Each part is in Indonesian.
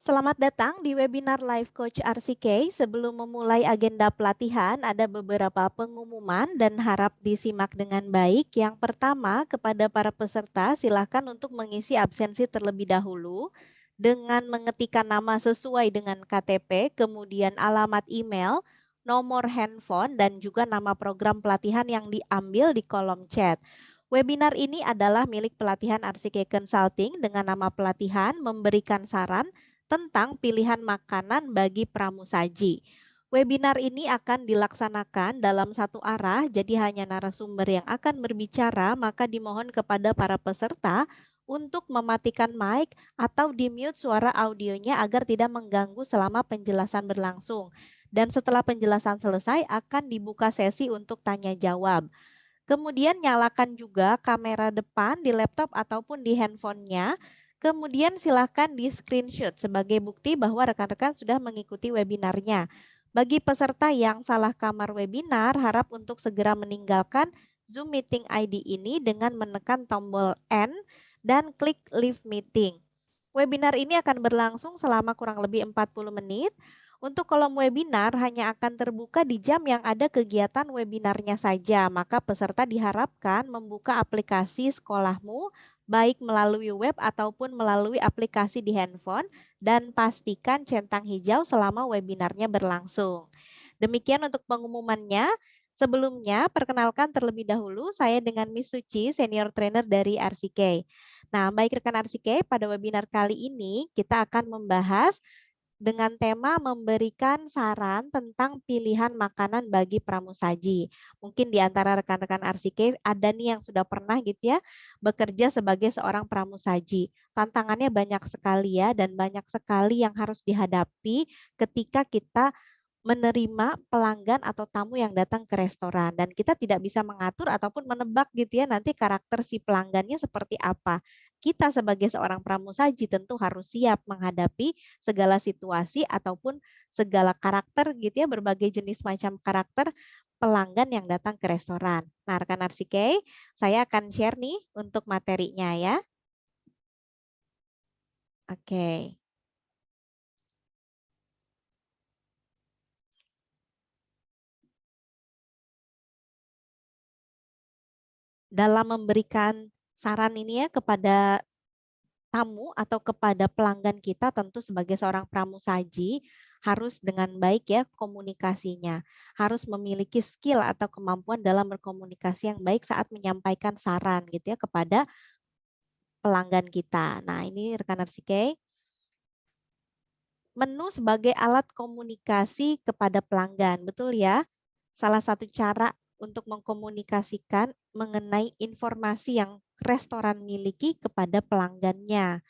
Selamat datang di webinar Live Coach RCK. Sebelum memulai agenda pelatihan, ada beberapa pengumuman dan harap disimak dengan baik. Yang pertama, kepada para peserta, silakan untuk mengisi absensi terlebih dahulu dengan mengetikkan nama sesuai dengan KTP, kemudian alamat email, nomor handphone, dan juga nama program pelatihan yang diambil di kolom chat. Webinar ini adalah milik pelatihan RCK Consulting dengan nama pelatihan memberikan saran tentang pilihan makanan bagi pramusaji. Webinar ini akan dilaksanakan dalam satu arah, jadi hanya narasumber yang akan berbicara, maka dimohon kepada para peserta untuk mematikan mic atau di-mute suara audionya agar tidak mengganggu selama penjelasan berlangsung. Dan setelah penjelasan selesai, akan dibuka sesi untuk tanya jawab. Kemudian nyalakan juga kamera depan di laptop ataupun di handphonenya. Kemudian silakan di-screenshot sebagai bukti bahwa rekan-rekan sudah mengikuti webinarnya. Bagi peserta yang salah kamar webinar, harap untuk segera meninggalkan Zoom Meeting ID ini dengan menekan tombol N dan klik Leave Meeting. Webinar ini akan berlangsung selama kurang lebih 40 menit. Untuk kolom webinar hanya akan terbuka di jam yang ada kegiatan webinarnya saja, maka peserta diharapkan membuka aplikasi sekolahmu baik melalui web ataupun melalui aplikasi di handphone dan pastikan centang hijau selama webinarnya berlangsung. Demikian untuk pengumumannya. Sebelumnya, perkenalkan terlebih dahulu saya dengan Miss Suci, Senior Trainer dari RCK. Nah, baik rekan RCK, pada webinar kali ini kita akan membahas dengan tema memberikan saran tentang pilihan makanan bagi pramusaji. Mungkin di antara rekan-rekan RCK ada nih yang sudah pernah gitu ya bekerja sebagai seorang pramusaji. Tantangannya banyak sekali ya dan banyak sekali yang harus dihadapi ketika kita menerima pelanggan atau tamu yang datang ke restoran dan kita tidak bisa mengatur ataupun menebak gitu ya nanti karakter si pelanggannya seperti apa. Kita sebagai seorang pramusaji tentu harus siap menghadapi segala situasi ataupun segala karakter gitu ya, berbagai jenis macam karakter pelanggan yang datang ke restoran. Nah, rekan RCK, saya akan share nih untuk materinya ya. Oke. Dalam memberikan saran ini ya kepada tamu atau kepada pelanggan kita tentu sebagai seorang pramusaji harus dengan baik ya komunikasinya. Harus memiliki skill atau kemampuan dalam berkomunikasi yang baik saat menyampaikan saran gitu ya kepada pelanggan kita. Nah, ini rekan RCK, menu sebagai alat komunikasi kepada pelanggan, betul ya? Salah satu cara untuk mengkomunikasikan mengenai informasi yang restoran miliki kepada pelanggannya.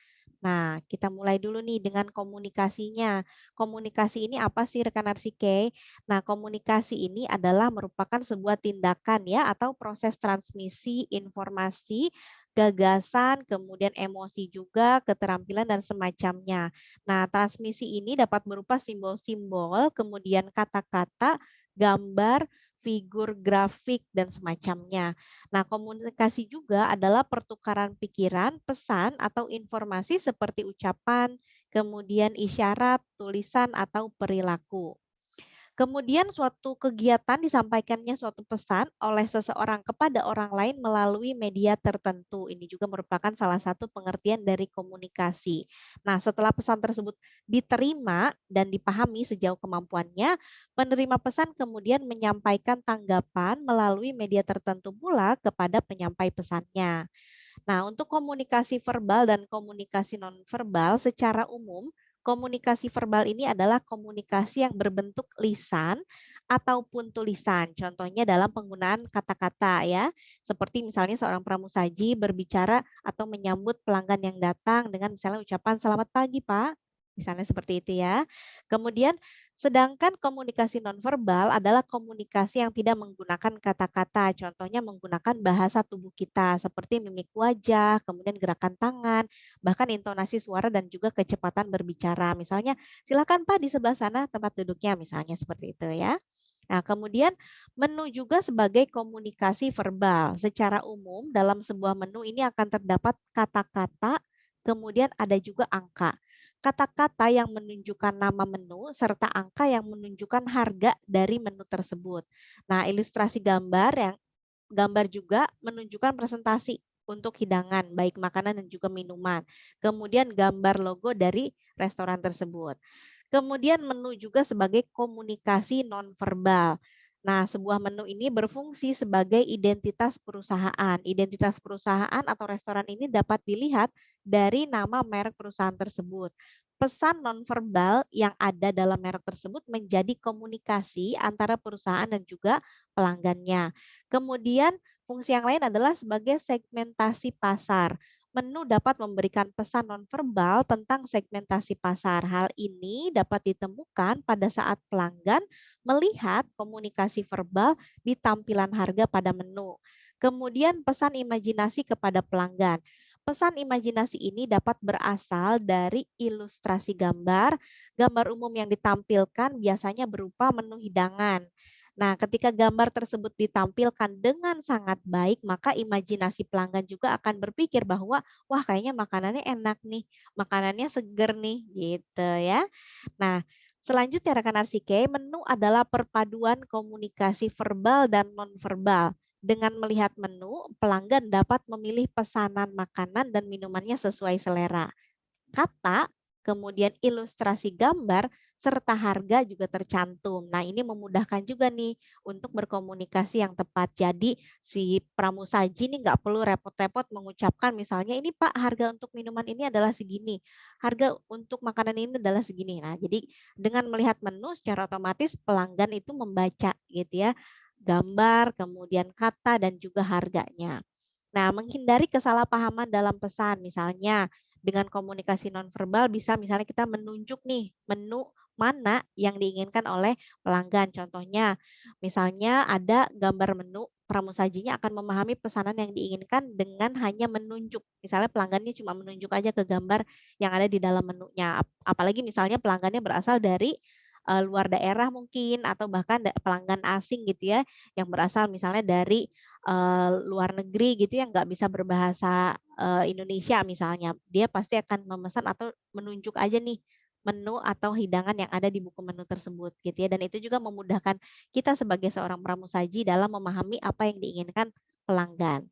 Nah, kita mulai dulu nih dengan komunikasinya. Komunikasi ini apa sih rekan RCK? Nah, komunikasi ini adalah merupakan sebuah tindakan ya atau proses transmisi informasi, gagasan, kemudian emosi juga, keterampilan dan semacamnya. Nah, transmisi ini dapat berupa simbol-simbol, kemudian kata-kata, gambar, figur grafik dan semacamnya. Nah, komunikasi juga adalah pertukaran pikiran, pesan, atau informasi seperti ucapan, kemudian isyarat, tulisan, atau perilaku. Kemudian suatu kegiatan disampaikannya suatu pesan oleh seseorang kepada orang lain melalui media tertentu. Ini juga merupakan salah satu pengertian dari komunikasi. Nah, setelah pesan tersebut diterima dan dipahami sejauh kemampuannya, penerima pesan kemudian menyampaikan tanggapan melalui media tertentu pula kepada penyampai pesannya. Nah, untuk komunikasi verbal dan komunikasi nonverbal secara umum, komunikasi verbal ini adalah komunikasi yang berbentuk lisan ataupun tulisan. Contohnya dalam penggunaan kata-kata ya. Seperti misalnya seorang pramusaji berbicara atau menyambut pelanggan yang datang dengan misalnya ucapan selamat pagi, Pak. Misalnya seperti itu ya. Kemudian sedangkan komunikasi nonverbal adalah komunikasi yang tidak menggunakan kata-kata, contohnya menggunakan bahasa tubuh kita seperti mimik wajah, kemudian gerakan tangan, bahkan intonasi suara dan juga kecepatan berbicara. Misalnya, silakan Pak di sebelah sana tempat duduknya, misalnya seperti itu ya. Nah, kemudian menu juga sebagai komunikasi verbal. Secara umum dalam sebuah menu ini akan terdapat kata-kata, kemudian ada juga angka. kata-kata yang menunjukkan nama menu serta angka yang menunjukkan harga dari menu tersebut. Nah, ilustrasi gambar juga menunjukkan presentasi untuk hidangan, baik makanan dan juga minuman. Kemudian gambar logo dari restoran tersebut. Kemudian menu juga sebagai komunikasi nonverbal. Nah, sebuah menu ini berfungsi sebagai identitas perusahaan. Identitas perusahaan atau restoran ini dapat dilihat dari nama merek perusahaan tersebut. Pesan nonverbal yang ada dalam merek tersebut menjadi komunikasi antara perusahaan dan juga pelanggannya. Kemudian fungsi yang lain adalah sebagai segmentasi pasar. Menu dapat memberikan pesan nonverbal tentang segmentasi pasar. Hal ini dapat ditemukan pada saat pelanggan melihat komunikasi verbal di tampilan harga pada menu. Kemudian pesan imajinasi kepada pelanggan. Pesan imajinasi ini dapat berasal dari ilustrasi gambar. Gambar umum yang ditampilkan biasanya berupa menu hidangan. Nah, ketika gambar tersebut ditampilkan dengan sangat baik, maka imajinasi pelanggan juga akan berpikir bahwa, wah kayaknya makanannya enak nih, makanannya seger nih, gitu ya. Nah, selanjutnya rekan Arsike, menu adalah perpaduan komunikasi verbal dan nonverbal. Dengan melihat menu, pelanggan dapat memilih pesanan makanan dan minumannya sesuai selera. Kata, kemudian ilustrasi gambar, serta harga juga tercantum. Nah, ini memudahkan juga nih untuk berkomunikasi yang tepat. Jadi, si pramusaji ini nggak perlu repot-repot mengucapkan misalnya, ini Pak, harga untuk minuman ini adalah segini, harga untuk makanan ini adalah segini. Nah, jadi dengan melihat menu secara otomatis pelanggan itu membaca gitu ya, gambar, kemudian kata, dan juga harganya. Nah, menghindari kesalahpahaman dalam pesan, misalnya dengan komunikasi nonverbal bisa misalnya kita menunjuk nih menu mana yang diinginkan oleh pelanggan. Contohnya, misalnya ada gambar menu, pramusajinya akan memahami pesanan yang diinginkan dengan hanya menunjuk. Misalnya pelanggannya cuma menunjuk aja ke gambar yang ada di dalam menunya. Apalagi misalnya pelanggannya berasal dari luar daerah mungkin atau bahkan pelanggan asing gitu ya yang berasal misalnya dari luar negeri gitu yang nggak bisa berbahasa, Indonesia misalnya, dia pasti akan memesan atau menunjuk aja nih menu atau hidangan yang ada di buku menu tersebut gitu ya, dan itu juga memudahkan kita sebagai seorang pramusaji dalam memahami apa yang diinginkan pelanggan.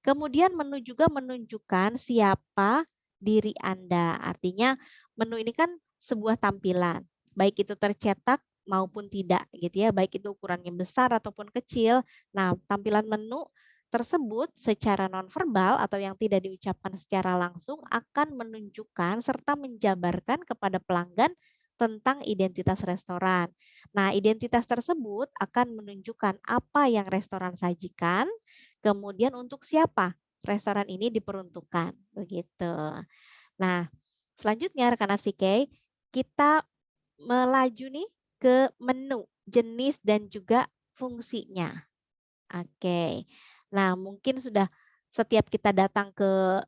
Kemudian menu juga menunjukkan siapa diri Anda, artinya menu ini kan sebuah tampilan, baik itu tercetak maupun tidak gitu ya, baik itu ukurannya besar ataupun kecil. Nah, tampilan menu tersebut secara nonverbal atau yang tidak diucapkan secara langsung akan menunjukkan serta menjabarkan kepada pelanggan tentang identitas restoran. Nah, identitas tersebut akan menunjukkan apa yang restoran sajikan, kemudian untuk siapa restoran ini diperuntukkan, begitu. Nah, selanjutnya rekan Arsike, kita melaju nih ke menu, jenis dan juga fungsinya. Oke. Nah, mungkin sudah setiap kita datang ke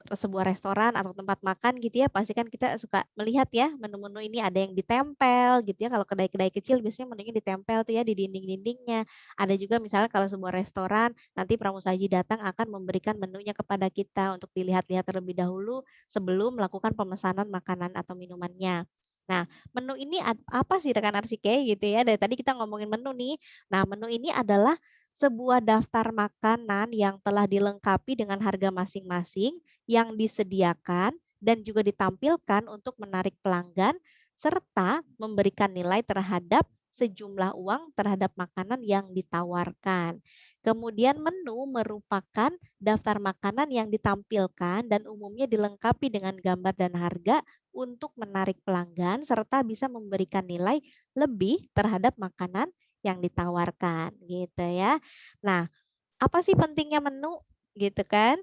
sebuah restoran atau tempat makan gitu ya, pasti kan kita suka melihat ya menu-menu ini ada yang ditempel gitu ya. Kalau kedai-kedai kecil biasanya menunya ditempel tuh ya di dinding-dindingnya. Ada juga misalnya kalau sebuah restoran nanti pramusaji datang akan memberikan menunya kepada kita untuk dilihat-lihat terlebih dahulu sebelum melakukan pemesanan makanan atau minumannya. Nah, menu ini apa sih rekan Arsike gitu ya. Dari tadi kita ngomongin menu nih. Nah, menu ini adalah sebuah daftar makanan yang telah dilengkapi dengan harga masing-masing yang disediakan dan juga ditampilkan untuk menarik pelanggan serta memberikan nilai terhadap sejumlah uang terhadap makanan yang ditawarkan. Kemudian menu merupakan daftar makanan yang ditampilkan dan umumnya dilengkapi dengan gambar dan harga untuk menarik pelanggan serta bisa memberikan nilai lebih terhadap makanan yang ditawarkan gitu ya. Nah, apa sih pentingnya menu gitu kan?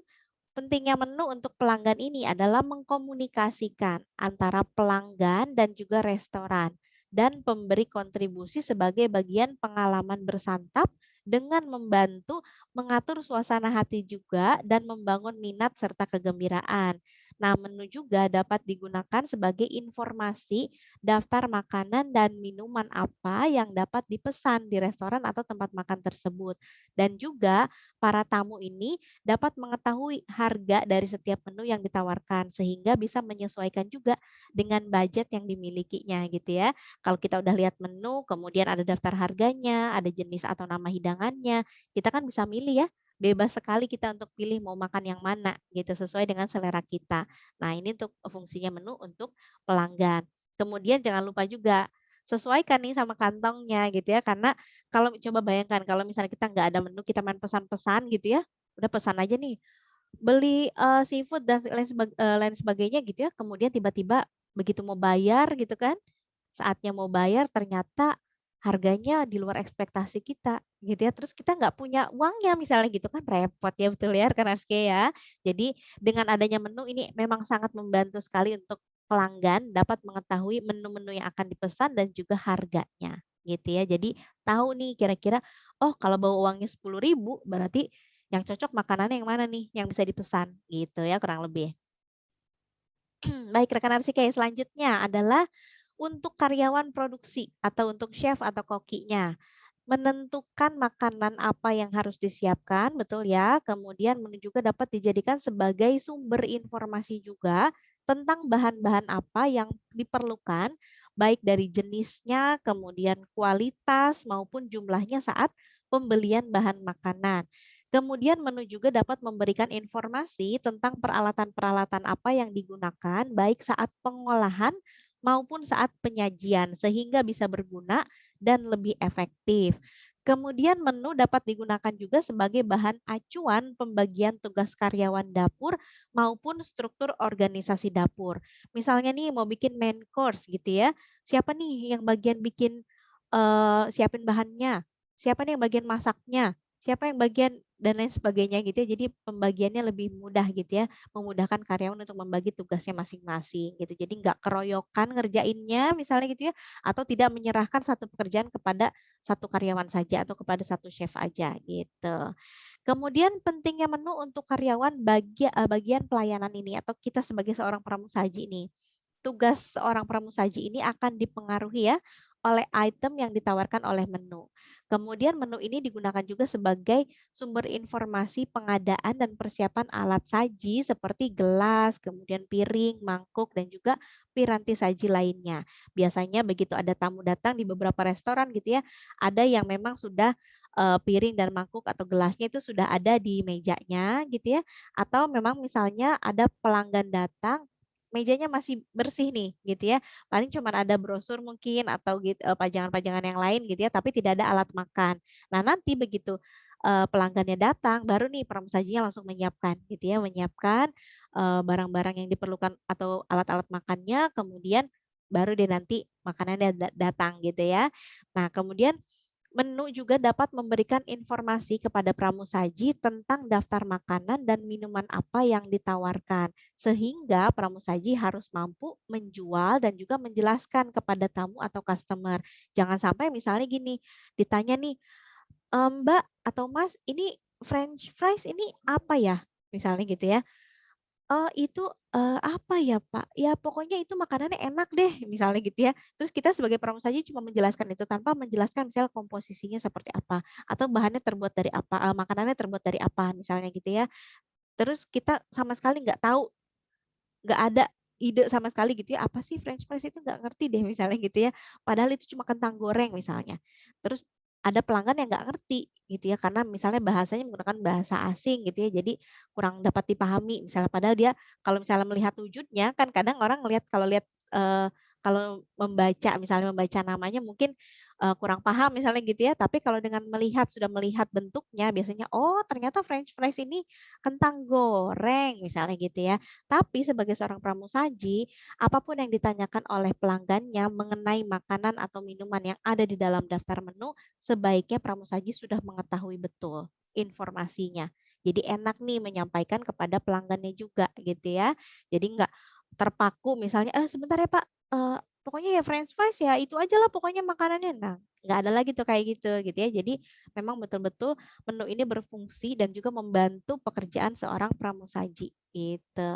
Pentingnya menu untuk pelanggan ini adalah mengkomunikasikan antara pelanggan dan juga restoran dan pemberi kontribusi sebagai bagian pengalaman bersantap dengan membantu mengatur suasana hati juga dan membangun minat serta kegembiraan. Nah, menu juga dapat digunakan sebagai informasi daftar makanan dan minuman apa yang dapat dipesan di restoran atau tempat makan tersebut. Dan juga para tamu ini dapat mengetahui harga dari setiap menu yang ditawarkan sehingga bisa menyesuaikan juga dengan budget yang dimilikinya gitu ya. Kalau kita udah lihat menu, kemudian ada daftar harganya, ada jenis atau nama hidangannya, kita kan bisa milih ya. Bebas sekali kita untuk pilih mau makan yang mana gitu sesuai dengan selera kita. Nah, ini untuk fungsinya menu untuk pelanggan. Kemudian jangan lupa juga sesuaikan nih sama kantongnya gitu ya, karena kalau coba bayangkan kalau misalnya kita nggak ada menu, kita main pesan-pesan gitu ya, udah pesan aja nih, beli, seafood dan lain sebagainya gitu ya, kemudian tiba-tiba begitu mau bayar gitu kan, saatnya mau bayar ternyata harganya di luar ekspektasi kita gitu ya, terus kita nggak punya uangnya misalnya gitu kan repot ya, betul ya rekan Reski ya. Jadi dengan adanya menu ini memang sangat membantu sekali untuk pelanggan dapat mengetahui menu-menu yang akan dipesan dan juga harganya gitu ya. Jadi tahu nih kira-kira, oh kalau bawa uangnya 10.000 berarti yang cocok makanannya yang mana nih yang bisa dipesan gitu ya kurang lebih. Baik rekan Arsika, selanjutnya adalah untuk karyawan produksi atau untuk chef atau kokinya. Menentukan makanan apa yang harus disiapkan, betul ya. Kemudian menu juga dapat dijadikan sebagai sumber informasi juga tentang bahan-bahan apa yang diperlukan, baik dari jenisnya, kemudian kualitas maupun jumlahnya saat pembelian bahan makanan. Kemudian menu juga dapat memberikan informasi tentang peralatan-peralatan apa yang digunakan baik saat pengolahan maupun saat penyajian sehingga bisa berguna dan lebih efektif. Kemudian menu dapat digunakan juga sebagai bahan acuan pembagian tugas karyawan dapur maupun struktur organisasi dapur. Misalnya nih mau bikin main course gitu ya. Siapa nih yang bagian bikin siapin bahannya? Siapa nih yang bagian masaknya? Siapa yang bagian dan lain sebagainya gitu ya. Jadi pembagiannya lebih mudah gitu ya, memudahkan karyawan untuk membagi tugasnya masing-masing gitu. Jadi nggak keroyokan ngerjainnya misalnya gitu ya, atau tidak menyerahkan satu pekerjaan kepada satu karyawan saja atau kepada satu chef aja gitu. Kemudian pentingnya menu untuk karyawan bagian pelayanan ini atau kita sebagai seorang pramusaji nih. Tugas seorang pramusaji ini akan dipengaruhi ya oleh item yang ditawarkan oleh menu. Kemudian menu ini digunakan juga sebagai sumber informasi pengadaan dan persiapan alat saji seperti gelas, kemudian piring, mangkuk, dan juga piranti saji lainnya. Biasanya begitu ada tamu datang di beberapa restoran gitu ya, ada yang memang sudah piring dan mangkuk atau gelasnya itu sudah ada di mejanya gitu ya, atau memang misalnya ada pelanggan datang mejanya masih bersih nih gitu ya, paling cuman ada brosur mungkin atau pajangan-pajangan yang lain gitu ya, tapi tidak ada alat makan. Nah nanti begitu, pelanggannya datang baru nih pramusajinya langsung menyiapkan gitu ya, menyiapkan, barang-barang yang diperlukan atau alat-alat makannya, kemudian baru deh nanti makanannya datang gitu ya. Nah kemudian menu juga dapat memberikan informasi kepada pramusaji tentang daftar makanan dan minuman apa yang ditawarkan, sehingga pramusaji harus mampu menjual dan juga menjelaskan kepada tamu atau customer. Jangan sampai misalnya gini, ditanya nih, Mbak atau Mas, ini French fries ini apa ya? Misalnya gitu ya. Oh itu, apa ya Pak? Ya pokoknya itu makanannya enak deh, misalnya gitu ya. Terus kita sebagai pramusaji cuma menjelaskan itu tanpa menjelaskan misal komposisinya seperti apa, atau bahannya terbuat dari apa, makanannya terbuat dari apa, misalnya gitu ya. Terus kita sama sekali nggak tahu, nggak ada ide sama sekali gitu ya, apa sih french fries itu nggak ngerti deh misalnya gitu ya. Padahal itu cuma kentang goreng misalnya. Terus ada pelanggan yang nggak ngerti gitu ya, karena misalnya bahasanya menggunakan bahasa asing gitu ya, jadi kurang dapat dipahami misalnya. Padahal dia kalau misalnya melihat wujudnya, kan kadang orang ngelihat kalau lihat, kalau membaca misalnya membaca namanya mungkin, kurang paham misalnya gitu ya, tapi kalau dengan sudah melihat bentuknya biasanya, oh ternyata french fries ini kentang goreng misalnya gitu ya. Tapi sebagai seorang pramusaji, apapun yang ditanyakan oleh pelanggannya mengenai makanan atau minuman yang ada di dalam daftar menu, sebaiknya pramusaji sudah mengetahui betul informasinya. Jadi enak nih menyampaikan kepada pelanggannya juga gitu ya. Jadi nggak terpaku misalnya, sebentar ya Pak, pokoknya ya french fries ya itu aja lah pokoknya makanannya." Nah, nggak ada lagi tuh kayak gitu ya. Jadi memang betul-betul menu ini berfungsi dan juga membantu pekerjaan seorang pramusaji, gitu.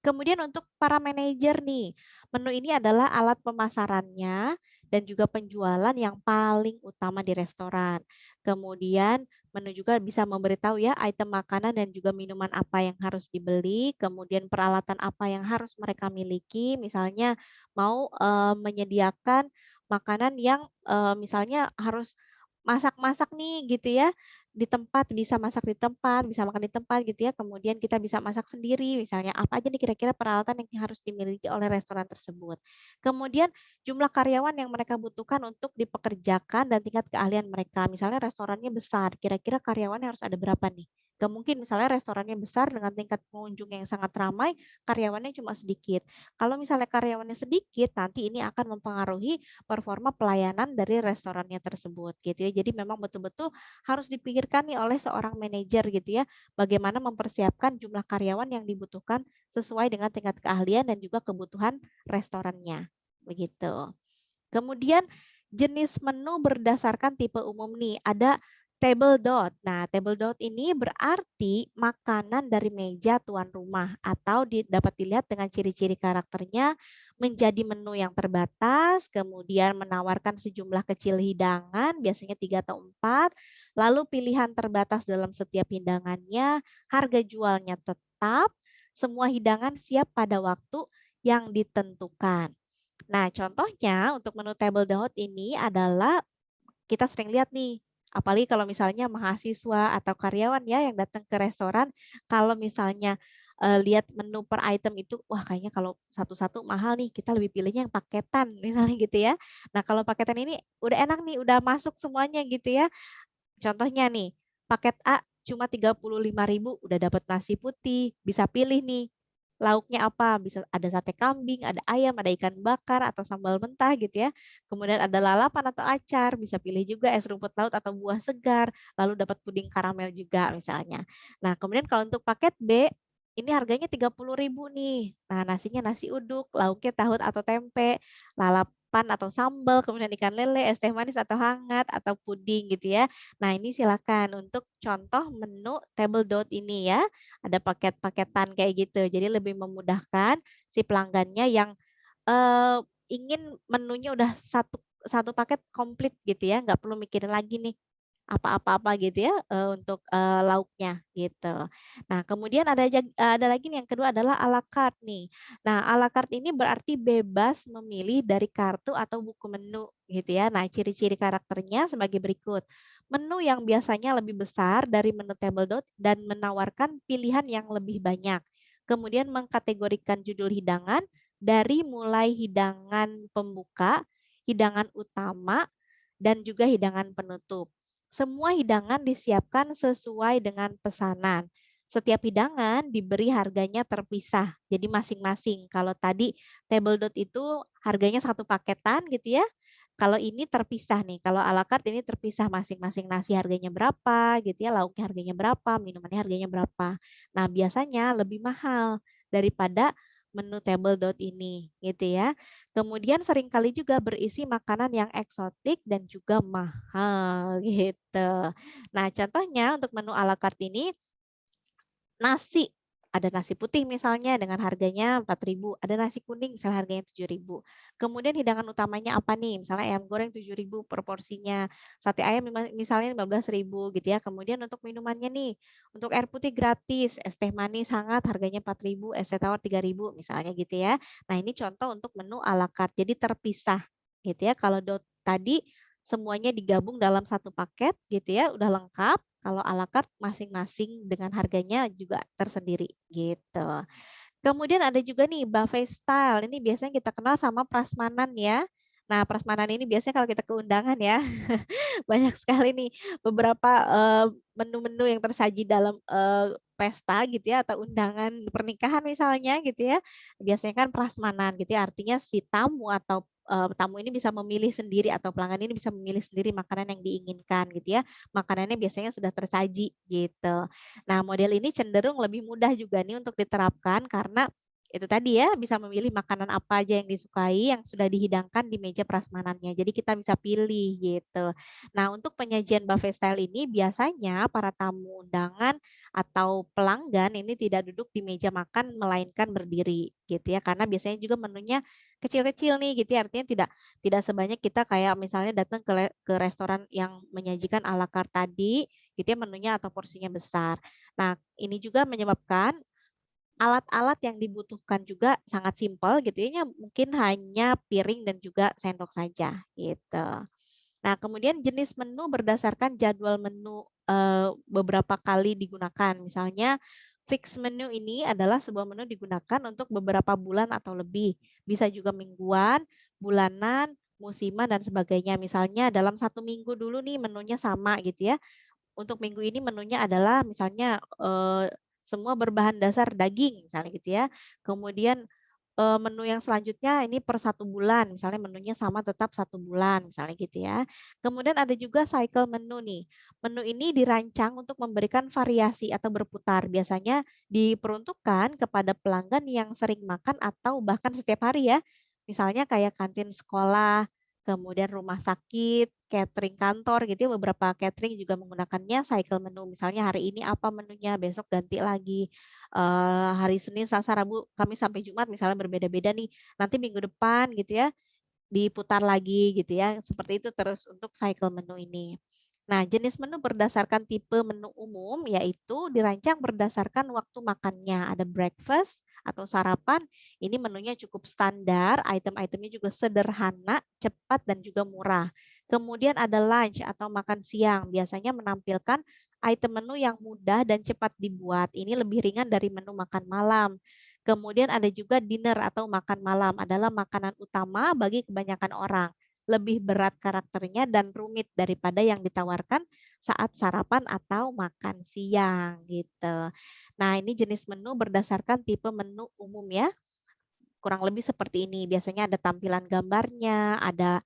Kemudian untuk para manajer nih, menu ini adalah alat pemasarannya dan juga penjualan yang paling utama di restoran. Kemudian menu juga bisa memberitahu ya item makanan dan juga minuman apa yang harus dibeli, kemudian peralatan apa yang harus mereka miliki, misalnya mau menyediakan makanan yang misalnya harus masak-masak nih gitu ya, di tempat, bisa masak di tempat, bisa makan di tempat gitu ya, kemudian kita bisa masak sendiri, misalnya apa aja nih kira-kira peralatan yang harus dimiliki oleh restoran tersebut. Kemudian jumlah karyawan yang mereka butuhkan untuk dipekerjakan dan tingkat keahlian mereka. Misalnya restorannya besar, kira-kira karyawannya harus ada berapa nih? Gak mungkin misalnya restorannya besar dengan tingkat pengunjung yang sangat ramai, karyawannya cuma sedikit. Kalau misalnya karyawannya sedikit, nanti ini akan mempengaruhi performa pelayanan dari restorannya tersebut gitu ya. Jadi memang betul-betul harus dipikirkan nih oleh seorang manajer gitu ya, bagaimana mempersiapkan jumlah karyawan yang dibutuhkan sesuai dengan tingkat keahlian dan juga kebutuhan restorannya, begitu. Kemudian jenis menu berdasarkan tipe umum nih, ada table dot. Nah, table dot ini berarti makanan dari meja tuan rumah atau dapat dilihat dengan ciri-ciri karakternya menjadi menu yang terbatas, kemudian menawarkan sejumlah kecil hidangan, biasanya 3 atau 4, lalu pilihan terbatas dalam setiap hidangannya, harga jualnya tetap, semua hidangan siap pada waktu yang ditentukan. Nah, contohnya untuk menu table d'hôte ini adalah kita sering lihat nih, apalagi kalau misalnya mahasiswa atau karyawan ya yang datang ke restoran, kalau misalnya, lihat menu per item itu, wah kayaknya kalau satu-satu mahal nih, kita lebih pilihnya yang paketan misalnya gitu ya. Nah, kalau paketan ini udah enak nih, udah masuk semuanya gitu ya. Contohnya nih, paket A cuma 35.000 udah dapat nasi putih, bisa pilih nih, lauknya apa, bisa ada sate kambing, ada ayam, ada ikan bakar atau sambal mentah gitu ya. Kemudian ada lalapan atau acar, bisa pilih juga es rumput laut atau buah segar, lalu dapat puding karamel juga misalnya. Nah, kemudian kalau untuk paket B, ini harganya 30.000 nih. Nah, nasinya nasi uduk, lauknya tahu atau tempe, lalapan atau sambal, kemudian ikan lele, es teh manis atau hangat, atau puding gitu ya. Nah, ini silakan untuk contoh menu table d'hôte ini ya. Ada paket-paketan kayak gitu. Jadi lebih memudahkan si pelanggannya yang, eee, ingin menunya udah satu satu paket komplit gitu ya, nggak perlu mikirin lagi nih apa-apa gitu ya, untuk, lauknya gitu. Nah, kemudian ada lagi nih yang kedua adalah à la carte nih. Nah, à la carte ini berarti bebas memilih dari kartu atau buku menu gitu ya. Nah, ciri-ciri karakternya sebagai berikut. Menu yang biasanya lebih besar dari menu table d'hôte dan menawarkan pilihan yang lebih banyak. Kemudian mengkategorikan judul hidangan dari mulai hidangan pembuka, hidangan utama, dan juga hidangan penutup. Semua hidangan disiapkan sesuai dengan pesanan. Setiap hidangan diberi harganya terpisah, jadi masing-masing. Kalau tadi table dot itu harganya satu paketan gitu ya. Kalau ini terpisah nih, kalau à la carte ini terpisah masing-masing nasi harganya berapa gitu ya, lauknya harganya berapa, minumannya harganya berapa. Nah, biasanya lebih mahal daripada menu table dot ini gitu ya. Kemudian seringkali juga berisi makanan yang eksotik dan juga mahal gitu. Nah, contohnya untuk menu à la carte ini nasi, ada nasi putih misalnya dengan harganya 4.000, ada nasi kuning misalnya harganya 7.000. Kemudian hidangan utamanya apa nih? Misalnya ayam goreng 7.000 per porsinya, sate ayam misalnya 15.000 gitu ya. Kemudian untuk minumannya nih, untuk air putih gratis, es teh manis hangat harganya 4.000, es teh tawar 3.000 misalnya gitu ya. Nah, ini contoh untuk menu à la carte, jadi terpisah gitu ya. Kalau tadi semuanya digabung dalam satu paket gitu ya, udah lengkap. Kalau à la carte masing-masing dengan harganya juga tersendiri gitu. Kemudian ada juga nih buffet style, ini biasanya kita kenal sama prasmanan ya. Nah, prasmanan ini biasanya kalau kita ke undangan ya, banyak sekali nih beberapa, menu-menu yang tersaji dalam, pesta gitu ya atau undangan pernikahan misalnya gitu ya. Biasanya kan prasmanan gitu ya, artinya si tamu atau, tamu ini bisa memilih sendiri atau pelanggan ini bisa memilih sendiri makanan yang diinginkan gitu ya. Makanannya biasanya sudah tersaji gitu. Nah, model ini cenderung lebih mudah juga nih untuk diterapkan karena Itu tadi ya, bisa memilih makanan apa aja yang disukai yang sudah dihidangkan di meja prasmanannya. Jadi kita bisa pilih gitu. Nah, untuk penyajian buffet style ini biasanya para tamu undangan atau pelanggan ini tidak duduk di meja makan melainkan berdiri gitu ya. Karena biasanya juga menunya kecil-kecil nih gitu ya. Artinya tidak tidak sebanyak kita kayak misalnya datang ke restoran yang menyajikan ala carte tadi gitu ya, menunya atau porsinya besar. Nah, ini juga menyebabkan alat-alat yang dibutuhkan juga sangat simpel gitu ya, mungkin hanya piring dan juga sendok saja gitu. Nah, kemudian jenis menu berdasarkan jadwal menu, beberapa kali digunakan. Misalnya fix menu ini adalah sebuah menu digunakan untuk beberapa bulan atau lebih, bisa juga mingguan, bulanan, musiman, dan sebagainya. Misalnya dalam 1 minggu dulu nih menunya sama gitu ya, untuk minggu ini menunya adalah misalnya, semua berbahan dasar daging misalnya gitu ya. Kemudian, menu yang selanjutnya ini per 1 bulan, misalnya menunya sama tetap 1 bulan misalnya gitu ya. Kemudian ada juga cycle menu nih. Menu ini dirancang untuk memberikan variasi atau berputar, biasanya diperuntukkan kepada pelanggan yang sering makan atau bahkan setiap hari ya. Misalnya kayak kantin sekolah, kemudian rumah sakit, catering kantor gitu ya, beberapa catering juga menggunakannya cycle menu. Misalnya hari ini apa menunya, besok ganti lagi. Hari Senin, Selasa, Rabu, Kamis sampai Jumat misalnya berbeda-beda nih. Nanti minggu depan gitu ya, diputar lagi gitu ya, seperti itu terus untuk cycle menu ini. Nah, jenis menu berdasarkan tipe menu umum, yaitu dirancang berdasarkan waktu makannya. Ada breakfast atau sarapan, ini menunya cukup standar, item-itemnya juga sederhana, cepat, dan juga murah. Kemudian ada lunch atau makan siang, biasanya menampilkan item menu yang mudah dan cepat dibuat. Ini lebih ringan dari menu makan malam. Kemudian ada juga dinner atau makan malam, adalah makanan utama bagi kebanyakan orang. Lebih berat karakternya dan rumit daripada yang ditawarkan saat sarapan atau makan siang gitu. Nah, ini jenis menu berdasarkan tipe menu umum ya. Kurang lebih seperti ini. Biasanya ada tampilan gambarnya, ada,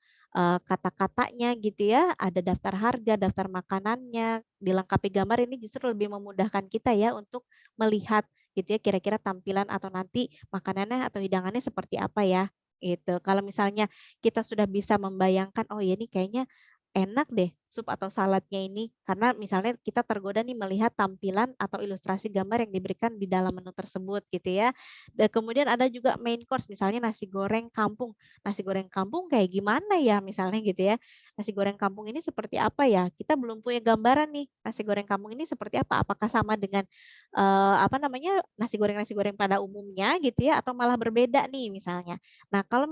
kata-katanya gitu ya, ada daftar harga, daftar makanannya, dilengkapi gambar ini justru lebih memudahkan kita ya untuk melihat gitu ya kira-kira tampilan atau nanti makanannya atau hidangannya seperti apa ya, gitu. Kalau misalnya kita sudah bisa membayangkan, "Oh ya ini kayaknya enak deh sup atau saladnya ini," karena misalnya kita tergoda nih melihat tampilan atau ilustrasi gambar yang diberikan di dalam menu tersebut gitu ya. Dan kemudian ada juga main course misalnya nasi goreng kampung. Nasi goreng kampung kayak gimana ya misalnya gitu ya. Nasi goreng kampung ini seperti apa ya? Kita belum punya gambaran nih, nasi goreng kampung ini seperti apa? Apakah sama dengan, apa namanya, nasi goreng pada umumnya gitu ya atau malah berbeda nih misalnya. Nah kalau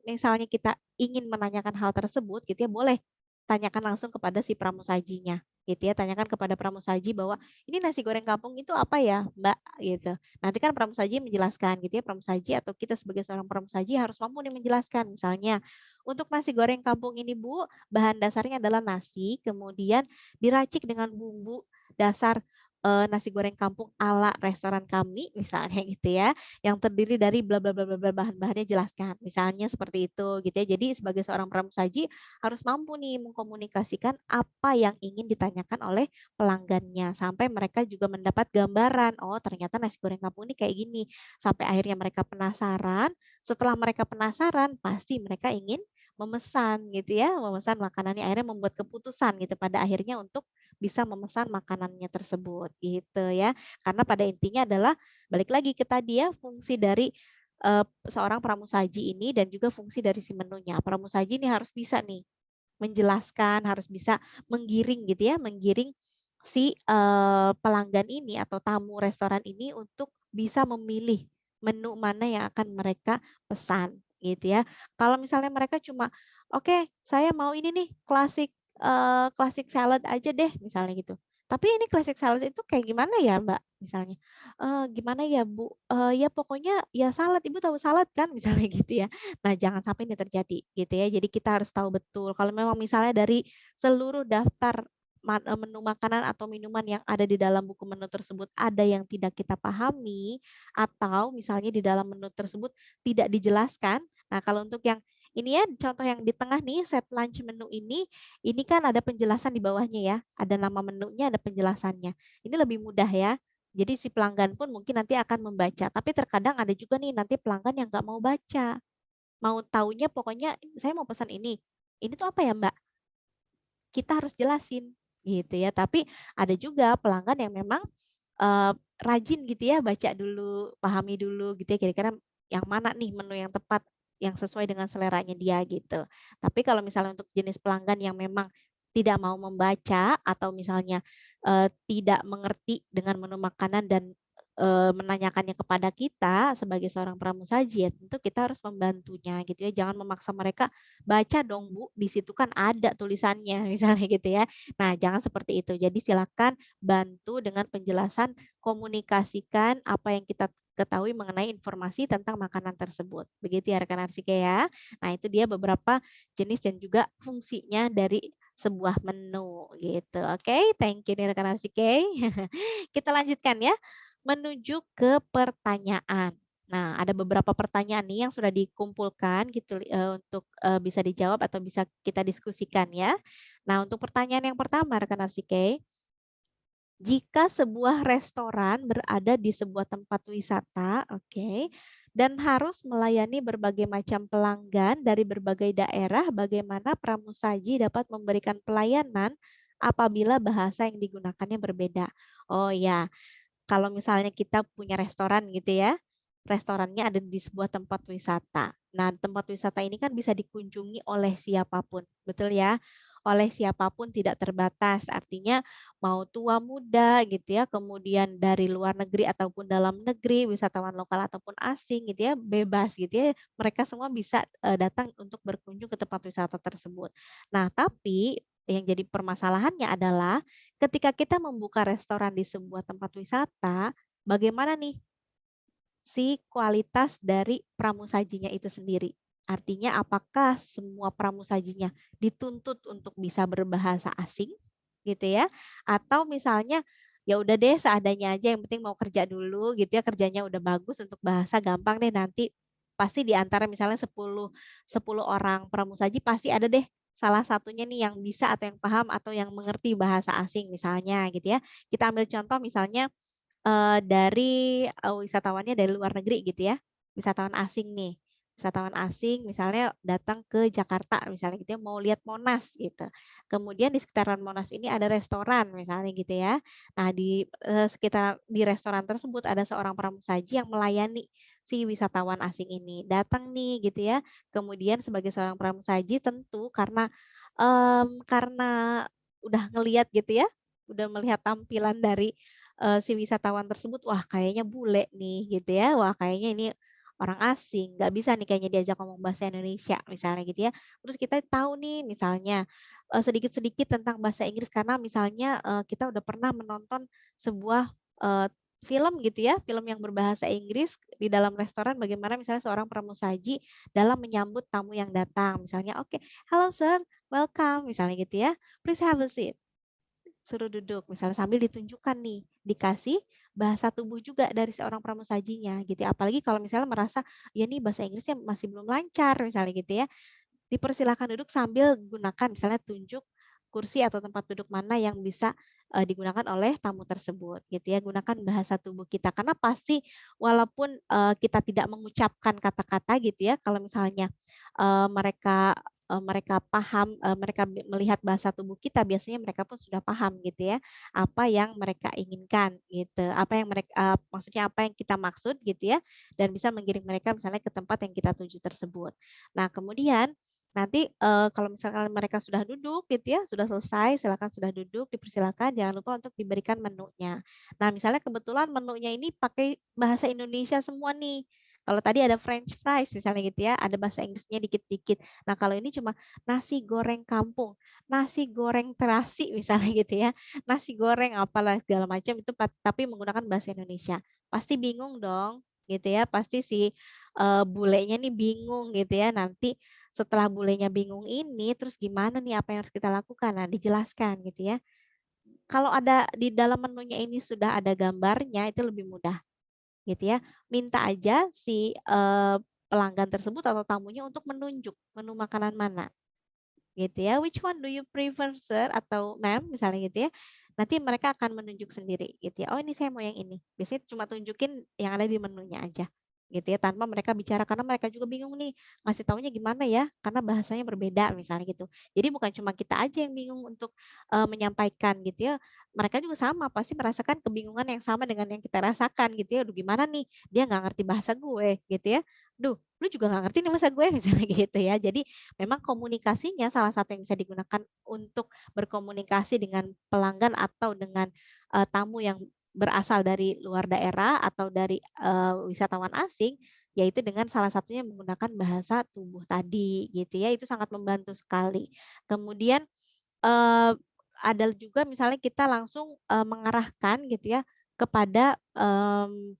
misalnya kita ingin menanyakan hal tersebut gitu ya, boleh tanyakan langsung kepada si pramusajinya gitu ya, tanyakan kepada pramusaji bahwa, "Ini nasi goreng kampung itu apa ya Mbak?" Gitu. Nanti kan pramusaji menjelaskan gitu ya, pramusaji atau kita sebagai seorang pramusaji harus mampu nih menjelaskan. Misalnya, "Untuk nasi goreng kampung ini Bu, bahan dasarnya adalah nasi, kemudian diracik dengan bumbu dasar, nasi goreng kampung ala restoran kami," misalnya gitu ya, "yang terdiri dari bla bla bla bla bla," bahan-bahannya jelaskan. Misalnya seperti itu gitu ya. Jadi sebagai seorang pramusaji harus mampu nih mengkomunikasikan apa yang ingin ditanyakan oleh pelanggannya, sampai mereka juga mendapat gambaran, "Oh ternyata nasi goreng kampung ini kayak gini." Sampai akhirnya mereka penasaran, setelah mereka penasaran pasti mereka ingin memesan gitu ya, memesan makanannya, akhirnya membuat keputusan gitu pada akhirnya untuk bisa memesan makanannya tersebut gitu ya. Karena pada intinya adalah balik lagi ke tadi ya, fungsi dari, seorang pramusaji ini dan juga fungsi dari si menunya. Pramusaji ini harus bisa nih menjelaskan, harus bisa menggiring gitu ya, menggiring si, pelanggan ini atau tamu restoran ini untuk bisa memilih menu mana yang akan mereka pesan gitu ya. Kalau misalnya mereka cuma, "Oke, saya mau ini nih classic salad aja deh," misalnya gitu. "Tapi ini classic salad itu kayak gimana ya, Mbak?" Misalnya, "Gimana ya, Bu? Ya pokoknya ya salad, Ibu tahu salad kan?" Misalnya gitu ya. Nah, jangan sampai ini terjadi gitu ya. Jadi kita harus tahu betul kalau memang misalnya dari seluruh daftar menu makanan atau minuman yang ada di dalam buku menu tersebut ada yang tidak kita pahami atau misalnya di dalam menu tersebut tidak dijelaskan. Nah, kalau untuk yang ini ya contoh yang di tengah nih set lunch menu ini kan ada penjelasan di bawahnya ya, ada nama menunya, ada penjelasannya. Ini lebih mudah ya. Jadi si pelanggan pun mungkin nanti akan membaca, tapi terkadang ada juga nih nanti pelanggan yang nggak mau baca, mau taunya pokoknya saya mau pesan ini tuh apa ya Mbak? Kita harus jelasin gitu ya. Tapi ada juga pelanggan yang memang, rajin gitu ya, baca dulu, pahami dulu gitu ya, kira-kira yang mana nih menu yang tepat, yang sesuai dengan seleranya dia gitu. Tapi kalau misalnya untuk jenis pelanggan yang memang tidak mau membaca atau misalnya, tidak mengerti dengan menu makanan dan, menanyakannya kepada kita sebagai seorang pramusaji, ya tentu kita harus membantunya gitu ya, jangan memaksa mereka, "Baca dong Bu, di situ kan ada tulisannya," misalnya gitu ya. Nah, jangan seperti itu. Jadi silakan bantu dengan penjelasan, komunikasikan apa yang kita ketahui mengenai informasi tentang makanan tersebut. Begitu ya rekan Arsike ya. Nah, itu dia beberapa jenis dan juga fungsinya dari sebuah menu gitu. Oke, thank you nih rekan Arsike. Kita lanjutkan ya, menuju ke pertanyaan. Nah, ada beberapa pertanyaan nih yang sudah dikumpulkan gitu, untuk, bisa dijawab atau bisa kita diskusikan ya. Nah, untuk pertanyaan yang pertama rekan Arsike, jika sebuah restoran berada di sebuah tempat wisata, oke, dan harus melayani berbagai macam pelanggan dari berbagai daerah, bagaimana pramusaji dapat memberikan pelayanan apabila bahasa yang digunakannya berbeda? Oh ya, kalau misalnya kita punya restoran gitu ya, restorannya ada di sebuah tempat wisata. Nah, tempat wisata ini kan bisa dikunjungi oleh siapapun, betul ya? Oleh siapapun tidak terbatas, artinya mau tua muda gitu ya, kemudian dari luar negeri ataupun dalam negeri, wisatawan lokal ataupun asing gitu ya, bebas gitu ya. Mereka semua bisa, datang untuk berkunjung ke tempat wisata tersebut. Nah, tapi yang jadi permasalahannya adalah ketika kita membuka restoran di sebuah tempat wisata, bagaimana nih si kualitas dari pramusajinya itu sendiri? Artinya apakah semua pramusajinya dituntut untuk bisa berbahasa asing gitu ya? Atau misalnya, ya udah deh seadanya aja yang penting mau kerja dulu gitu ya, kerjanya udah bagus untuk bahasa gampang deh nanti pasti di antara misalnya 10 orang pramusaji pasti ada deh salah satunya nih yang bisa atau yang paham atau yang mengerti bahasa asing misalnya gitu ya. Kita ambil contoh misalnya dari, wisatawannya dari luar negeri gitu ya, wisatawan asing nih. Wisatawan asing misalnya datang ke Jakarta misalnya gitu ya, mau lihat Monas gitu. Kemudian di sekitaran Monas ini ada restoran misalnya gitu ya. Nah sekitar di restoran tersebut ada seorang pramusaji yang melayani si wisatawan asing ini. Datang nih gitu ya, kemudian sebagai seorang pramusaji tentu karena udah ngelihat gitu ya, udah melihat tampilan dari si wisatawan tersebut, wah kayaknya bule nih gitu ya, wah kayaknya ini orang asing, nggak bisa nih kayaknya diajak ngomong bahasa Indonesia misalnya gitu ya. Terus kita tahu nih misalnya, sedikit-sedikit tentang bahasa Inggris karena misalnya, kita udah pernah menonton sebuah, film gitu ya, film yang berbahasa Inggris di dalam restoran bagaimana misalnya seorang pramusaji dalam menyambut tamu yang datang. Misalnya, "Oke, hello sir, welcome," misalnya gitu ya, "please have a seat." Suruh duduk, misalnya sambil ditunjukkan nih, dikasih bahasa tubuh juga dari seorang pramusajinya gitu ya. Apalagi kalau misalnya merasa, ya nih bahasa Inggrisnya masih belum lancar misalnya gitu ya, dipersilakan duduk sambil gunakan misalnya tunjuk kursi atau tempat duduk mana yang bisa, digunakan oleh tamu tersebut gitu ya. Gunakan bahasa tubuh kita karena pasti walaupun, kita tidak mengucapkan kata-kata gitu ya, kalau misalnya, mereka paham, mereka melihat bahasa tubuh kita biasanya mereka pun sudah paham gitu ya, apa yang mereka inginkan gitu, apa yang maksudnya apa yang kita maksud gitu ya, dan bisa mengirim mereka misalnya ke tempat yang kita tuju tersebut. Nah kemudian nanti, kalau misalkan mereka sudah duduk gitu ya, sudah selesai, silakan sudah duduk, dipersilakan jangan lupa untuk diberikan menunya. Nah, misalnya kebetulan menunya ini pakai bahasa Indonesia semua nih. Kalau tadi ada french fries misalnya gitu ya, ada bahasa Inggrisnya dikit-dikit. Nah, kalau ini cuma nasi goreng kampung, nasi goreng terasi misalnya gitu ya, nasi goreng apalah segala macam itu tapi menggunakan bahasa Indonesia. Pasti bingung dong gitu ya, pasti si, bulenya nih bingung gitu ya, nanti setelah bulenya bingung ini, terus gimana nih apa yang harus kita lakukan? Nah, dijelaskan gitu ya. Kalau ada di dalam menunya ini sudah ada gambarnya, itu lebih mudah gitu ya. Minta aja si, pelanggan tersebut atau tamunya untuk menunjuk menu makanan mana gitu ya, "Which one do you prefer sir?" Atau "Ma'am," misalnya gitu ya. nanti mereka akan menunjuk sendiri gitu ya, "Oh ini saya mau yang ini." Biasanya cuma tunjukin yang ada di menunya aja, gitu ya, tanpa mereka bicara karena mereka juga bingung nih, ngasih taunya gimana ya, karena bahasanya berbeda misalnya gitu. Jadi bukan cuma kita aja yang bingung untuk, menyampaikan gitu ya, mereka juga sama pasti merasakan kebingungan yang sama dengan yang kita rasakan gitu ya, "Aduh gimana nih, dia nggak ngerti bahasa gue," gitu ya. "Duh, lu juga nggak ngerti nih bahasa gue," misalnya gitu ya. Jadi memang komunikasinya salah satu yang bisa digunakan untuk berkomunikasi dengan pelanggan atau dengan, tamu yang berasal dari luar daerah atau dari, wisatawan asing, yaitu dengan salah satunya menggunakan bahasa tubuh tadi gitu ya, itu sangat membantu sekali. Kemudian Eee, ada juga misalnya kita langsung, mengarahkan gitu ya kepada,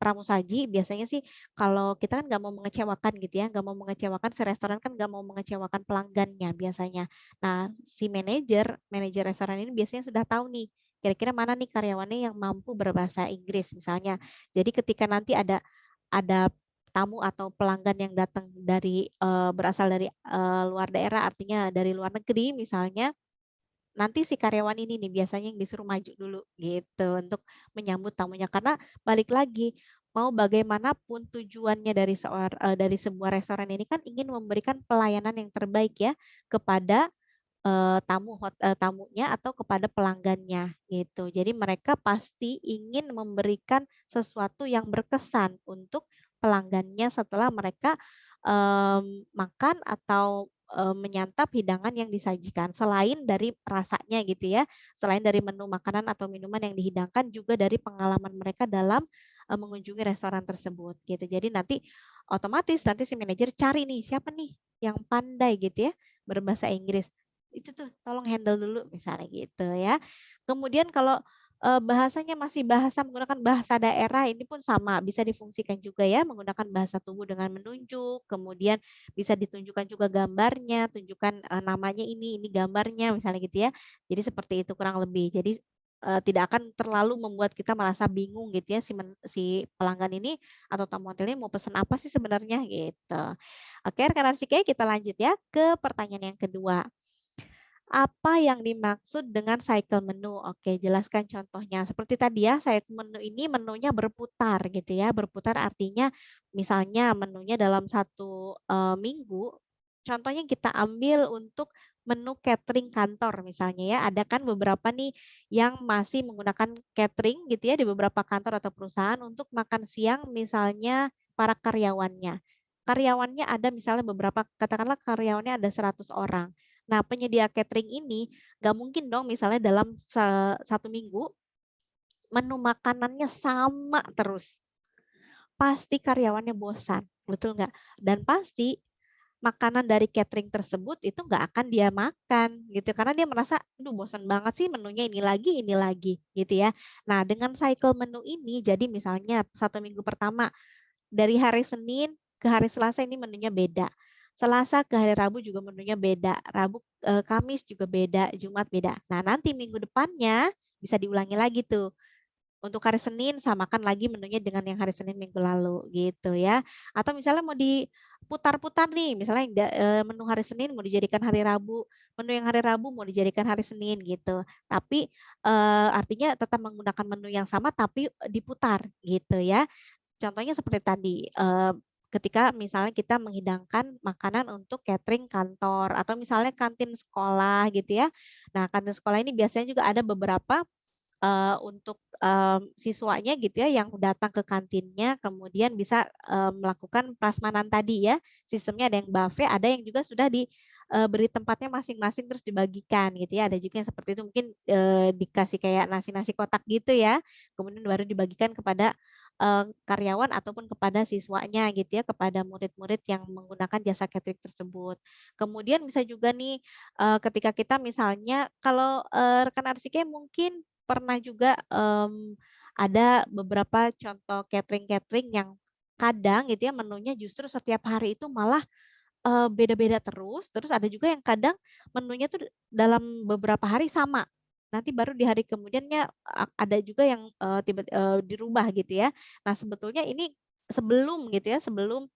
pramusaji biasanya sih kalau kita kan nggak mau mengecewakan gitu ya, nggak mau mengecewakan si restoran kan nggak mau mengecewakan pelanggannya biasanya. Nah, si manajer restoran ini biasanya sudah tahu nih, kira-kira mana nih karyawannya yang mampu berbahasa Inggris misalnya. Jadi ketika nanti ada tamu atau pelanggan yang datang dari, berasal dari, luar daerah artinya dari luar negeri misalnya, nanti si karyawan ini nih biasanya yang disuruh maju dulu gitu untuk menyambut tamunya. Karena balik lagi, mau bagaimanapun tujuannya dari sebuah restoran ini kan ingin memberikan pelayanan yang terbaik ya kepada, tamunya atau kepada pelanggannya gitu. Jadi mereka pasti ingin memberikan sesuatu yang berkesan untuk pelanggannya setelah mereka, makan atau, menyantap hidangan yang disajikan. Selain dari rasanya gitu ya, selain dari menu makanan atau minuman yang dihidangkan juga dari pengalaman mereka dalam, mengunjungi restoran tersebut gitu. Jadi nanti otomatis nanti si manajer cari nih, siapa nih yang pandai gitu ya berbahasa Inggris. Itu tuh tolong handle dulu misalnya gitu ya. Kemudian kalau, bahasanya masih menggunakan bahasa daerah ini pun sama bisa difungsikan juga ya menggunakan bahasa tubuh dengan menunjuk, kemudian bisa ditunjukkan juga gambarnya, tunjukkan, namanya ini gambarnya misalnya gitu ya. Jadi seperti itu kurang lebih. Jadi, tidak akan terlalu membuat kita merasa bingung gitu ya si pelanggan ini atau tamu hotel ini mau pesen apa sih sebenarnya gitu. Oke rekan Arsike kita lanjut ya ke pertanyaan yang kedua. Apa yang dimaksud dengan cycle menu? Oke, jelaskan contohnya. Seperti tadi ya, cycle menu ini menunya berputar gitu ya. Berputar artinya misalnya menunya dalam satu minggu, contohnya kita ambil untuk menu catering kantor misalnya ya. Ada kan beberapa nih yang masih menggunakan catering gitu ya di beberapa kantor atau perusahaan untuk makan siang misalnya para karyawannya. Karyawannya ada misalnya beberapa, katakanlah karyawannya ada 100 orang. Nah, penyedia catering ini nggak mungkin dong misalnya dalam satu minggu menu makanannya sama terus. Pasti karyawannya bosan, betul nggak? Dan pasti makanan dari catering tersebut itu nggak akan dia makan gitu, karena dia merasa, "Aduh bosan banget sih menunya ini lagi," gitu ya. Nah, dengan cycle menu ini jadi misalnya satu minggu pertama dari hari Senin ke hari Selasa ini menunya beda. Selasa ke hari Rabu juga menunya beda. Kamis juga beda, Jumat beda. Nah, nanti minggu depannya bisa diulangi lagi tuh. Untuk hari Senin samakan lagi menunya dengan yang hari Senin minggu lalu gitu ya. Atau misalnya mau diputar-putar nih, misalnya menu hari Senin mau dijadikan hari Rabu, menu yang hari Rabu mau dijadikan hari Senin gitu. Tapi, artinya tetap menggunakan menu yang sama tapi diputar gitu ya. Contohnya seperti tadi, ketika misalnya kita menghidangkan makanan untuk catering kantor atau misalnya kantin sekolah gitu ya. Nah, kantin sekolah ini biasanya juga ada beberapa, untuk, siswanya gitu ya yang datang ke kantinnya kemudian bisa, melakukan prasmanan tadi ya. Sistemnya ada yang buffet, ada yang juga sudah beri tempatnya masing-masing terus dibagikan gitu ya. Ada juga yang seperti itu mungkin, dikasih kayak nasi-nasi kotak gitu ya, kemudian baru dibagikan kepada, karyawan ataupun kepada siswanya gitu ya, kepada murid-murid yang menggunakan jasa catering tersebut. Kemudian bisa juga nih, ketika kita misalnya kalau, rekan arsike mungkin pernah juga, ada beberapa contoh catering-catering yang kadang gitu ya menunya justru setiap hari itu malah, beda-beda terus ada juga yang kadang menunya tuh dalam beberapa hari sama. Nanti baru di hari kemudiannya ada juga yang, dirubah gitu ya. Nah sebetulnya ini sebelum gitu ya, sebelum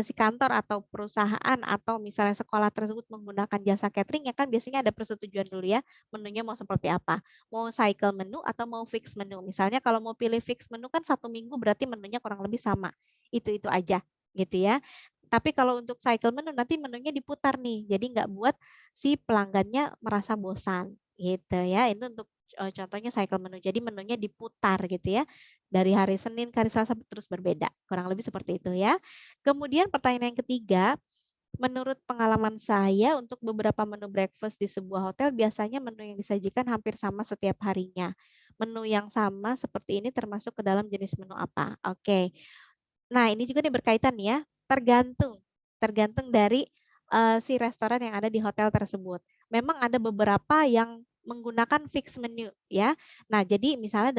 si kantor atau perusahaan atau misalnya sekolah tersebut menggunakan jasa catering, ya kan biasanya ada persetujuan dulu ya, menunya mau seperti apa. Mau cycle menu atau mau fix menu. Misalnya kalau mau pilih fix menu kan 1 minggu berarti menunya kurang lebih sama, itu-itu aja gitu ya. Tapi kalau untuk cycle menu nanti menunya diputar nih, jadi nggak buat si pelanggannya merasa bosan gitu ya. Itu untuk, contohnya cycle menu. Jadi menunya diputar gitu ya, dari hari Senin ke hari Selasa terus berbeda, kurang lebih seperti itu ya. Kemudian pertanyaan yang ketiga, menurut pengalaman saya untuk beberapa menu breakfast di sebuah hotel biasanya menu yang disajikan hampir sama setiap harinya. Menu yang sama seperti ini termasuk ke dalam jenis menu apa? Oke. Nah, ini juga nih berkaitan ya, tergantung tergantung dari, si restoran yang ada di hotel tersebut. Memang ada beberapa yang menggunakan fix menu ya. Nah, jadi misalnya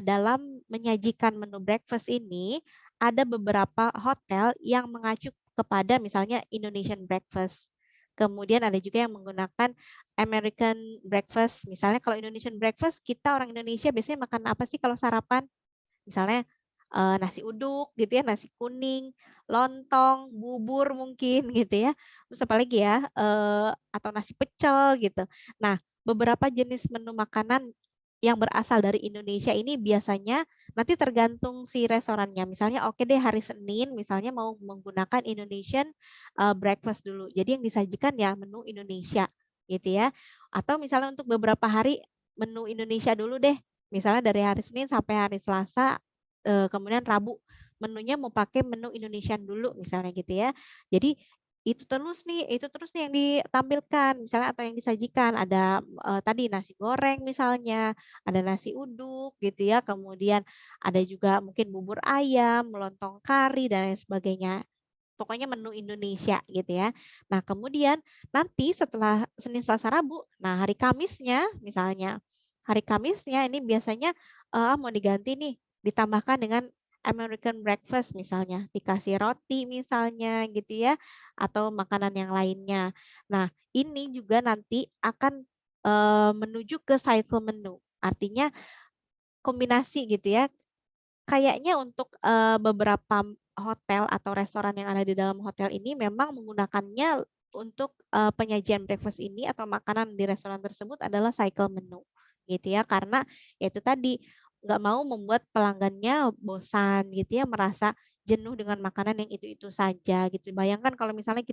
dalam menyajikan menu breakfast ini, ada beberapa hotel yang mengacu kepada misalnya Indonesian breakfast. Kemudian ada juga yang menggunakan American breakfast. Misalnya kalau Indonesian breakfast, kita orang Indonesia biasanya makan apa sih kalau sarapan? Misalnya, nasi uduk gitu ya, nasi kuning, lontong, bubur mungkin gitu ya. Terus apalagi ya, atau nasi pecel gitu. Nah, beberapa jenis menu makanan yang berasal dari Indonesia ini biasanya nanti tergantung si restorannya. Misalnya oke deh hari Senin misalnya mau menggunakan Indonesian, breakfast dulu. Jadi yang disajikan ya menu Indonesia gitu ya. Atau misalnya untuk beberapa hari menu Indonesia dulu deh. Misalnya dari hari Senin sampai hari Selasa, kemudian Rabu menunya mau pakai menu Indonesian dulu misalnya gitu ya. Jadi itu terus nih yang ditampilkan misalnya atau yang disajikan ada, tadi nasi goreng misalnya, ada nasi uduk gitu ya, kemudian ada juga mungkin bubur ayam, lontong kari dan lain sebagainya. Pokoknya menu Indonesia gitu ya. Nah kemudian nanti setelah Senin, Selasa, Rabu, nah hari Kamisnya misalnya, hari Kamisnya ini biasanya, mau diganti nih, ditambahkan dengan American breakfast misalnya, dikasih roti misalnya gitu ya, atau makanan yang lainnya. Nah ini juga nanti akan, menuju ke cycle menu. Artinya kombinasi gitu ya. Kayaknya untuk, beberapa hotel atau restoran yang ada di dalam hotel ini memang menggunakannya untuk, penyajian breakfast ini atau makanan di restoran tersebut adalah cycle menu, gitu ya. Karena ya itu tadi, nggak mau membuat pelanggannya bosan gitu ya, merasa jenuh dengan makanan yang itu-itu saja gitu. Bayangkan kalau misalnya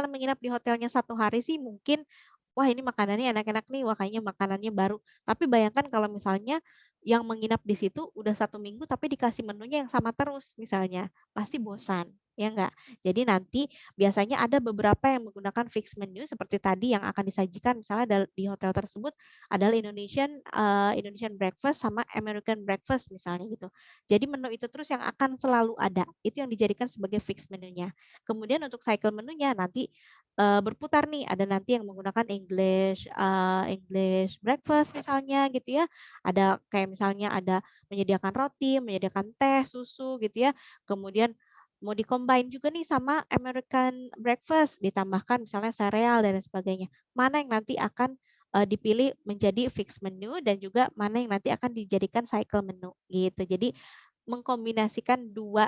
menginap di hotelnya 1 hari sih mungkin, wah ini makanannya enak-enak nih, wah kayaknya makanannya baru. Tapi bayangkan kalau misalnya yang menginap di situ udah 1 minggu tapi dikasih menunya yang sama terus misalnya, pasti bosan, ya enggak? Jadi nanti biasanya ada beberapa yang menggunakan fix menu seperti tadi yang akan disajikan misalnya di hotel tersebut adalah Indonesian breakfast sama American breakfast misalnya gitu. Jadi menu itu terus yang akan selalu ada, itu yang dijadikan sebagai fix menunya. Kemudian untuk cycle menunya nanti, berputar nih, ada nanti yang menggunakan English breakfast misalnya gitu ya, ada kayak misalnya ada menyediakan roti, menyediakan teh, susu gitu ya. Kemudian mau di-combine juga nih sama American breakfast, ditambahkan misalnya sereal dan lain sebagainya. Mana yang nanti akan, dipilih menjadi fixed menu dan juga mana yang nanti akan dijadikan cycle menu gitu. Jadi mengkombinasikan 2,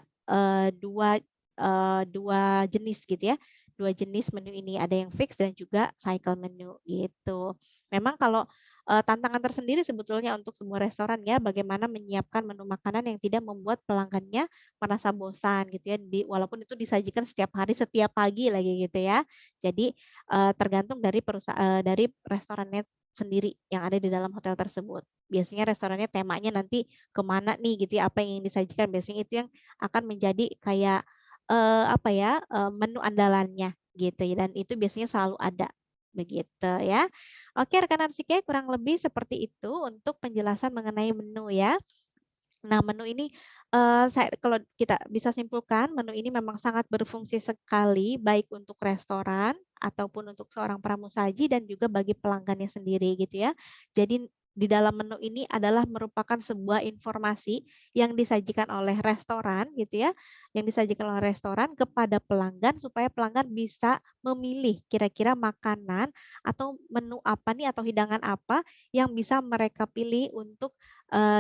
2 jenis gitu ya, 2 jenis menu ini, ada yang fix dan juga cycle menu gitu. Memang kalau, tantangan tersendiri sebetulnya untuk sebuah restoran ya, bagaimana menyiapkan menu makanan yang tidak membuat pelanggannya merasa bosan gitu ya, walaupun itu disajikan setiap hari, setiap pagi lagi gitu ya. Jadi, tergantung dari restorannya sendiri yang ada di dalam hotel tersebut. Biasanya restorannya temanya nanti kemana nih gitu ya, apa yang ingin disajikan, biasanya itu yang akan menjadi kayak, apa ya, menu andalannya gitu ya, dan itu biasanya selalu ada, begitu ya. Oke rekan arsik kurang lebih seperti itu untuk penjelasan mengenai menu ya. Nah, menu ini, kalau kita bisa simpulkan, menu ini memang sangat berfungsi sekali, baik untuk restoran ataupun untuk seorang pramusaji dan juga bagi pelanggannya sendiri gitu ya. Jadi di dalam menu ini adalah merupakan sebuah informasi yang disajikan oleh restoran gitu ya, yang disajikan oleh restoran kepada pelanggan supaya pelanggan bisa memilih kira-kira makanan atau menu apa nih atau hidangan apa yang bisa mereka pilih untuk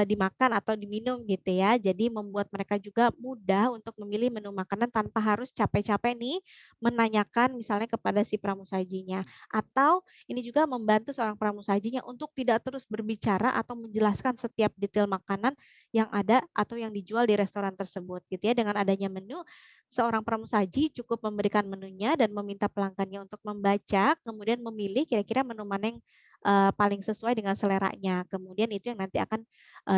dimakan atau diminum gitu ya. Jadi membuat mereka juga mudah untuk memilih menu makanan tanpa harus capek-capek nih menanyakan misalnya kepada si pramusajinya. Atau ini juga membantu seorang pramusajinya untuk tidak terus berbicara atau menjelaskan setiap detail makanan yang ada atau yang dijual di restoran tersebut gitu ya. Dengan adanya menu, seorang pramusaji cukup memberikan menunya dan meminta pelanggannya untuk membaca, kemudian memilih kira-kira menu mana yang paling sesuai dengan seleranya. Kemudian itu yang nanti akan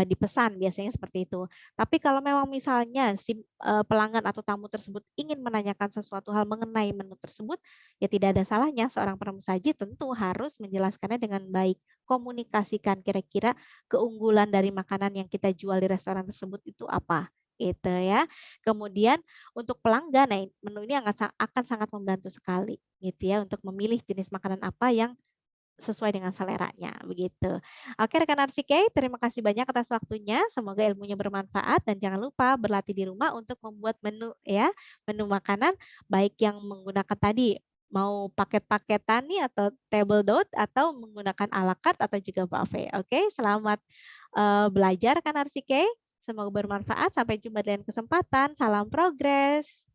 dipesan, biasanya seperti itu. Tapi kalau memang misalnya si pelanggan atau tamu tersebut ingin menanyakan sesuatu hal mengenai menu tersebut, ya tidak ada salahnya seorang pramusaji tentu harus menjelaskannya dengan baik. Komunikasikan kira-kira keunggulan dari makanan yang kita jual di restoran tersebut itu apa, gitu ya. Kemudian untuk pelanggan, nah menu ini akan sangat membantu sekali gitu ya untuk memilih jenis makanan apa yang sesuai dengan seleranya, begitu. Oke rekan Arsike, terima kasih banyak atas waktunya, semoga ilmunya bermanfaat dan jangan lupa berlatih di rumah untuk membuat menu ya, menu makanan baik yang menggunakan tadi, mau paket-paketan nih atau table dot atau menggunakan à la carte atau juga buffet. Oke, selamat, belajar rekan Arsike, semoga bermanfaat, sampai jumpa di lain kesempatan, salam progres.